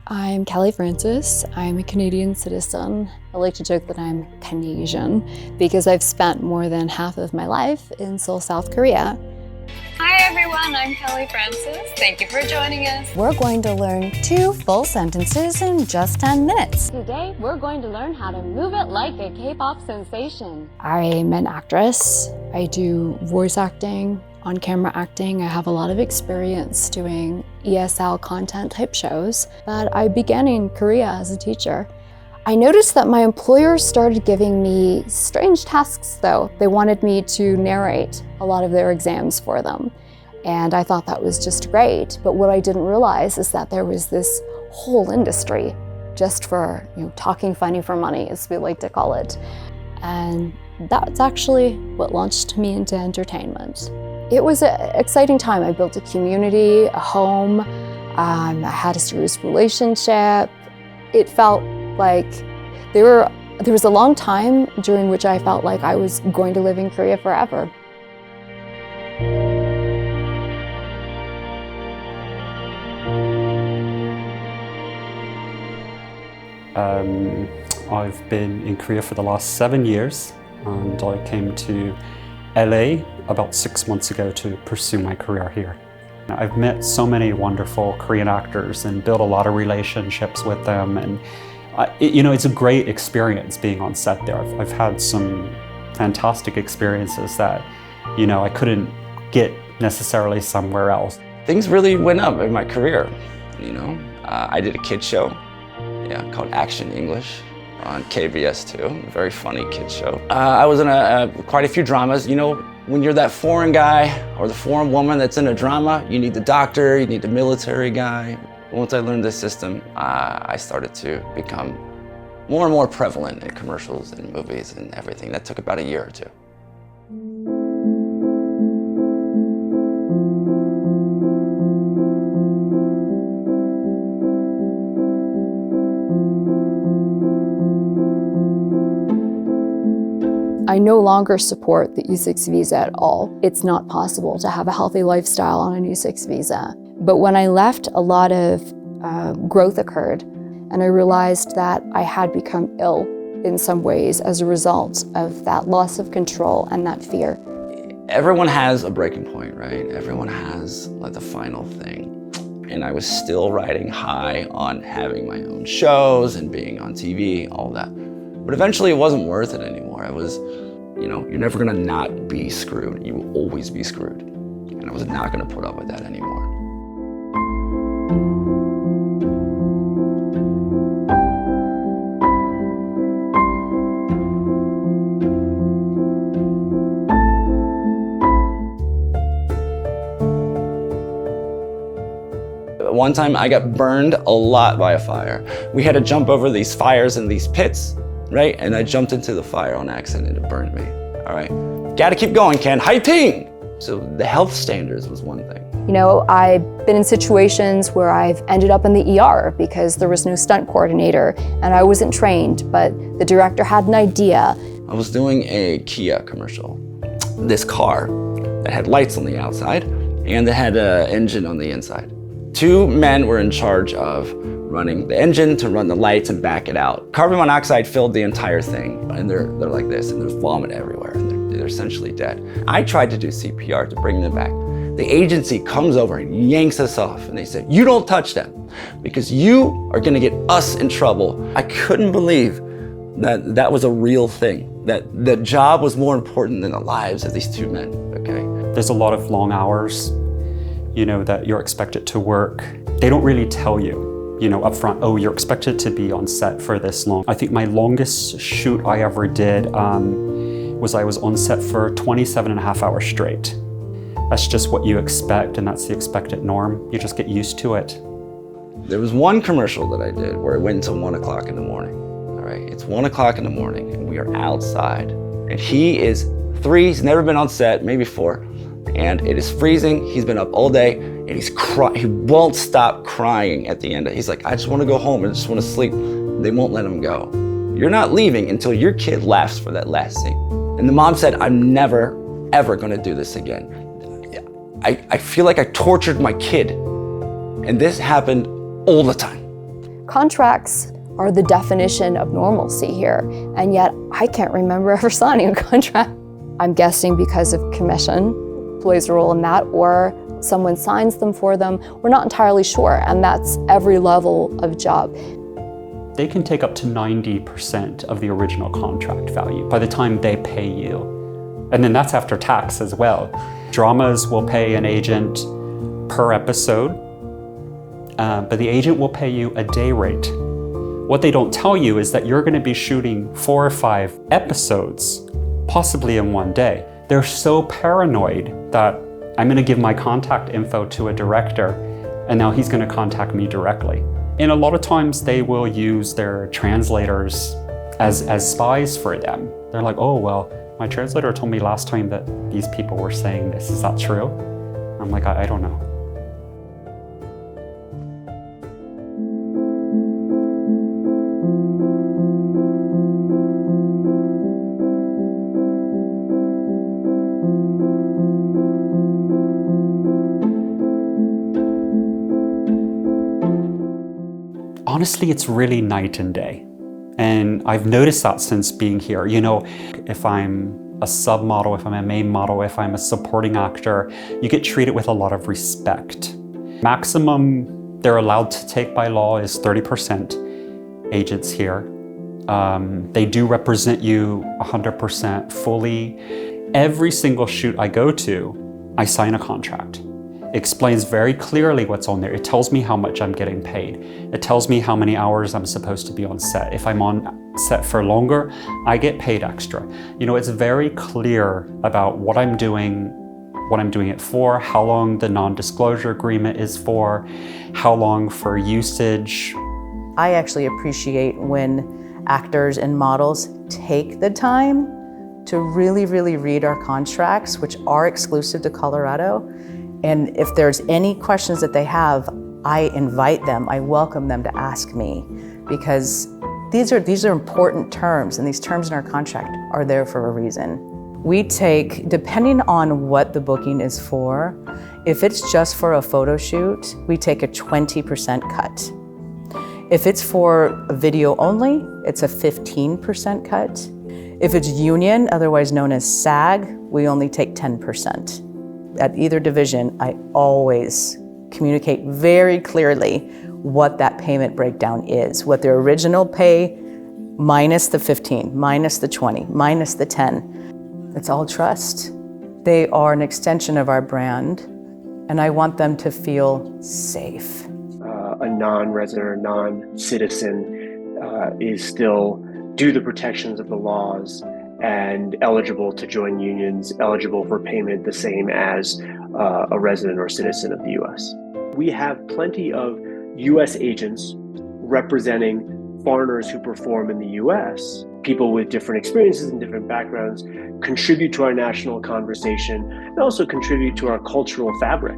I'm Kelly Francis. I'm a Canadian citizen. I like to joke that I'm Canadian because I've spent more than half of my life in Seoul, South Korea. Hi everyone, I'm Kelly Francis. Thank you for joining us. We're going to learn 2 full sentences in just 10 minutes. Today, we're going to learn how to move it like a K-pop sensation. I'm an actress. I do voice acting, on-camera acting. I have a lot of experience doing ESL content type shows, but I began in Korea as a teacher. I noticed that my employer started giving me strange tasks though. They wanted me to narrate a lot of their exams for them. And I thought that was just great. But what I didn't realize is that there was this whole industry just for, talking funny for money, as we like to call it. And that's actually what launched me into entertainment. It was an exciting time. I built a community, a home. I had a serious relationship. It felt like there was a long time during which I felt like I was going to live in Korea forever. I've been in Korea for the last 7 years, and I came to LA about 6 months ago to pursue my career here. I've met so many wonderful Korean actors and built a lot of relationships with them, and it's a great experience being on set there. I've had some fantastic experiences that, I couldn't get necessarily somewhere else. Things really went up in my career, I did a kids show, called Action English on KBS2, a very funny kids show. I was in quite a few dramas. When you're that foreign guy or the foreign woman that's in a drama, you need the doctor, you need the military guy. Once I learned this system, I started to become more and more prevalent in commercials and movies and everything. That took about a year or 2. I no longer support the U6 visa at all. It's not possible to have a healthy lifestyle on a U6 visa. But when I left, a lot of growth occurred, and I realized that I had become ill in some ways as a result of that loss of control and that fear. Everyone has a breaking point, right? Everyone has the final thing. And I was still riding high on having my own shows and being on TV, all that. But eventually it wasn't worth it anymore. You're never gonna not be screwed. You will always be screwed. And I was not gonna put up with that anymore. One time I got burned a lot by a fire. We had to jump over these fires and these pits, right? And I jumped into the fire on accident and it burned me, all right? Gotta keep going, Ken, Hye-ting! So the health standards was one thing. I've been in situations where I've ended up in the ER because there was no stunt coordinator and I wasn't trained, but the director had an idea. I was doing a Kia commercial. This car that had lights on the outside and that had an engine on the inside. 2 men were in charge of running the engine to run the lights and back it out. Carbon monoxide filled the entire thing, and they're like this, and there's vomit everywhere, and they're essentially dead. I tried to do CPR to bring them back. The agency comes over and yanks us off, and they said, "You don't touch them, because you are gonna get us in trouble." I couldn't believe that that was a real thing, that the job was more important than the lives of these 2 men, okay? There's a lot of long hours, that you're expected to work. They don't really tell you, up front, oh, you're expected to be on set for this long. I think my longest shoot I ever did was I was on set for 27 and a half hours straight. That's just what you expect, and that's the expected norm. You just get used to it. There was one commercial that I did where it went until 1 o'clock in the morning, all right? It's 1 o'clock in the morning, and we are outside. And he is 3, he's never been on set, maybe 4. And it is freezing, he's been up all day, and he won't stop crying at the end. He's like, "I just want to go home, I just want to sleep." They won't let him go. You're not leaving until your kid laughs for that last scene. And the mom said, "I'm never, ever gonna do this again. I feel like I tortured my kid." And this happened all the time. Contracts are the definition of normalcy here, and yet I can't remember ever signing a contract. I'm guessing because of commission plays a role in that, or someone signs them for them. We're not entirely sure, and that's every level of job. They can take up to 90% of the original contract value by the time they pay you. And then that's after tax as well. Dramas will pay an agent per episode, but the agent will pay you a day rate. What they don't tell you is that you're going to be shooting 4 or 5 episodes, possibly in one day. They're so paranoid that I'm going to give my contact info to a director, and now he's going to contact me directly. And a lot of times they will use their translators as spies for them. They're like, oh, well, my translator told me last time that these people were saying this. Is that true? I'm like, I don't know. Honestly, it's really night and day. And I've noticed that since being here. You know, if I'm a submodel, if I'm a main model, if I'm a supporting actor, you get treated with a lot of respect. Maximum they're allowed to take by law is 30% agents here. They do represent you 100% fully. Every single shoot I go to, I sign a contract. It explains very clearly what's on there. It tells me how much I'm getting paid. It tells me how many hours I'm supposed to be on set. If I'm on set for longer, I get paid extra. You know, it's very clear about what I'm doing it for, how long the non-disclosure agreement is for, how long for usage. I actually appreciate when actors and models take the time to really, really read our contracts, which are exclusive to Colorado. And if there's any questions that they have, I invite them, I welcome them to ask me, because these are important terms, and these terms in our contract are there for a reason. We take, depending on what the booking is for, if it's just for a photo shoot, we take a 20% cut. If it's for a video only, it's a 15% cut. If it's union, otherwise known as SAG, we only take 10%. At either division, I always communicate very clearly what that payment breakdown is, what their original pay minus the 15, minus the 20, minus the 10. It's all trust. They are an extension of our brand, and I want them to feel safe. A non-resident or non-citizen is still due the protections of the laws and eligible to join unions, eligible for payment the same as a resident or citizen of the US. We have plenty of US agents representing foreigners who perform in the US. People with different experiences and different backgrounds contribute to our national conversation and also contribute to our cultural fabric.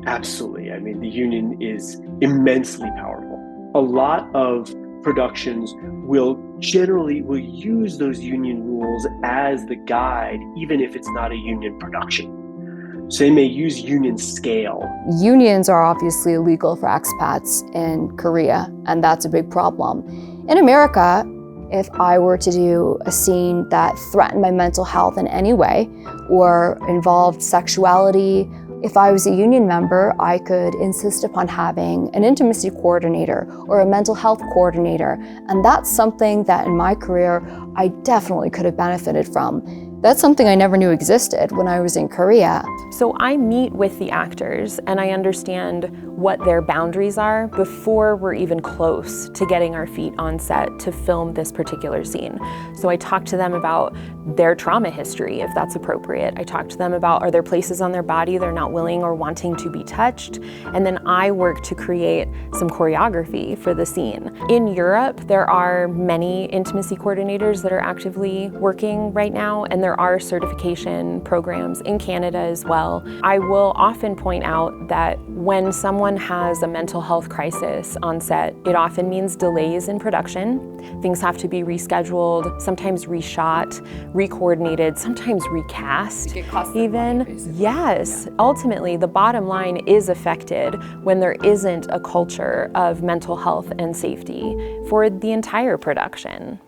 Absolutely. I mean, the union is immensely powerful. A lot of productions will use those union rules as the guide, even if it's not a union production. So they may use union scale. Unions are obviously illegal for expats in Korea, and that's a big problem. In America, if I were to do a scene that threatened my mental health in any way or involved sexuality, if I was a union member, I could insist upon having an intimacy coordinator or a mental health coordinator. And that's something that in my career, I definitely could have benefited from. That's something I never knew existed when I was in Korea. So I meet with the actors and I understand what their boundaries are before we're even close to getting our feet on set to film this particular scene. So I talk to them about their trauma history, if that's appropriate. I talk to them about, are there places on their body they're not willing or wanting to be touched? And then I work to create some choreography for the scene. In Europe, there are many intimacy coordinators that are actively working right now, and there are certification programs in Canada as well. I will often point out that when someone someone has a mental health crisis on set, it often means delays in production. Things have to be rescheduled, sometimes reshot, recoordinated, sometimes recast even. Yes, ultimately the bottom line is affected when there isn't a culture of mental health and safety for the entire production.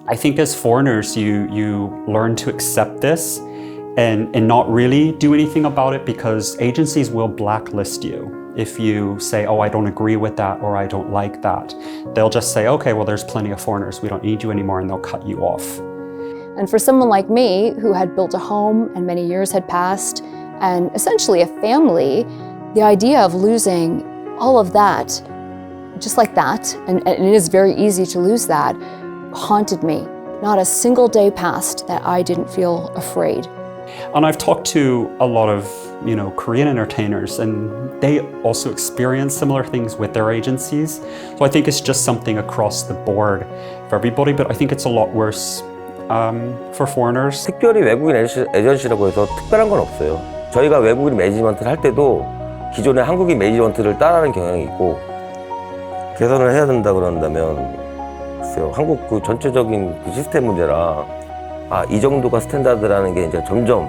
I think as foreigners, you learn to accept this and not really do anything about it, because agencies will blacklist you if you say, oh, I don't agree with that or I don't like that. They'll just say, okay, well, there's plenty of foreigners, we don't need you anymore, and they'll cut you off. And for someone like me, who had built a home and many years had passed, and essentially a family, the idea of losing all of that, just like that, and it is very easy to lose that, haunted me. Not a single day passed that I didn't feel afraid. And I've talked to a lot of, Korean entertainers, and they also experience similar things with their agencies. So I think it's just something across the board for everybody, but I think it's a lot worse for foreigners. 특별히 외국인 에전시라고 해서 특별한 건 없어요. 저희가 외국인 매니지먼트를 할 때도 기존의 한국인 매니지먼트를 따라하는 경향이 있고, 개선을 해야 된다 그런다면 글쎄요, 한국 그 전체적인 그 시스템 문제라 이 정도가 스탠다드라는 게 이제 점점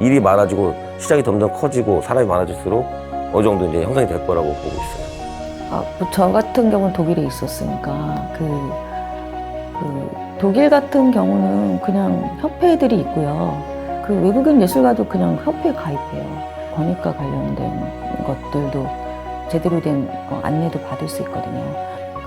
일이 많아지고 시장이 점점 커지고 사람이 많아질수록 어느 정도 이제 형성이 될 거라고 보고 있어요. 저 같은 경우는 독일에 있었으니까 독일 같은 경우는 그냥 협회들이 있고요. 그 외국인 예술가도 그냥 협회에 가입해요. 권익과 관련된 것들도 제대로 된 안내도 받을 수 있거든요.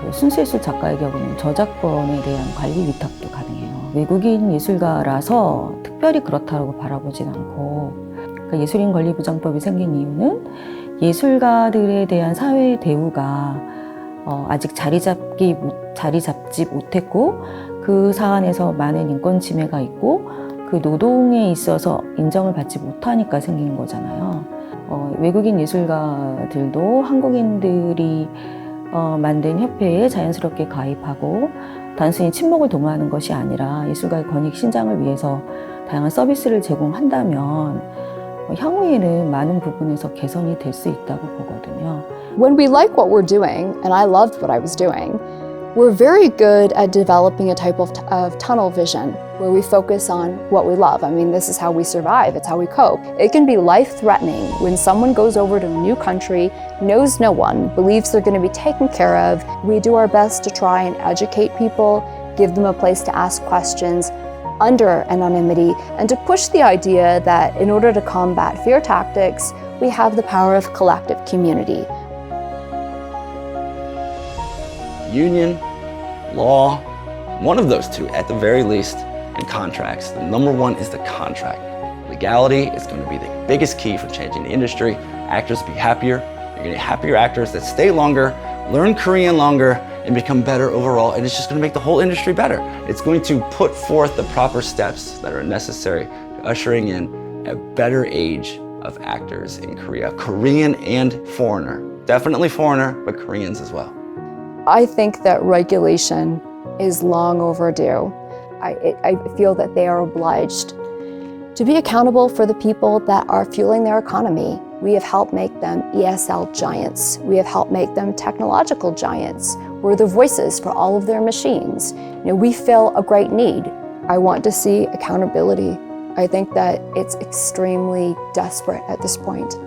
그 순수예술 작가의 경우는 저작권에 대한 관리 위탁도 가능해요. 외국인 예술가라서 특별히 그렇다고 바라보진 않고, 그러니까 예술인 권리부장법이 생긴 이유는 예술가들에 대한 사회 대우가 아직 자리 잡지 못했고, 그 사안에서 많은 인권 침해가 있고 그 노동에 있어서 인정을 받지 못하니까 생긴 거잖아요. 외국인 예술가들도 한국인들이 만든 협회에 자연스럽게 가입하고 단순히 친목을 도모하는 것이 아니라 예술가의 권익 신장을 위해서 다양한 서비스를 제공한다면 향후에는 많은 부분에서 개선이 될 수 있다고 보거든요. When we like what we're doing, and I loved what I was doing, we're very good at developing a type of tunnel vision where we focus on what we love. I mean, this is how we survive, it's how we cope. It can be life-threatening when someone goes over to a new country, knows no one, believes they're going to be taken care of. We do our best to try and educate people, give them a place to ask questions under anonymity, and to push the idea that in order to combat fear tactics, we have the power of collective community. Union, law, one of those two at the very least, and contracts. The number one is the contract. Legality is going to be the biggest key for changing the industry. Actors be happier. You're going to get happier actors that stay longer, learn Korean longer, and become better overall, and it's just going to make the whole industry better. It's going to put forth the proper steps that are necessary to ushering in a better age of actors in Korea, Korean and foreigner. Definitely foreigner, but Koreans as well. I think that regulation is long overdue. I feel that they are obliged to be accountable for the people that are fueling their economy. We have helped make them ESL giants. We have helped make them technological giants. We're the voices for all of their machines. We fill a great need. I want to see accountability. I think that it's extremely desperate at this point.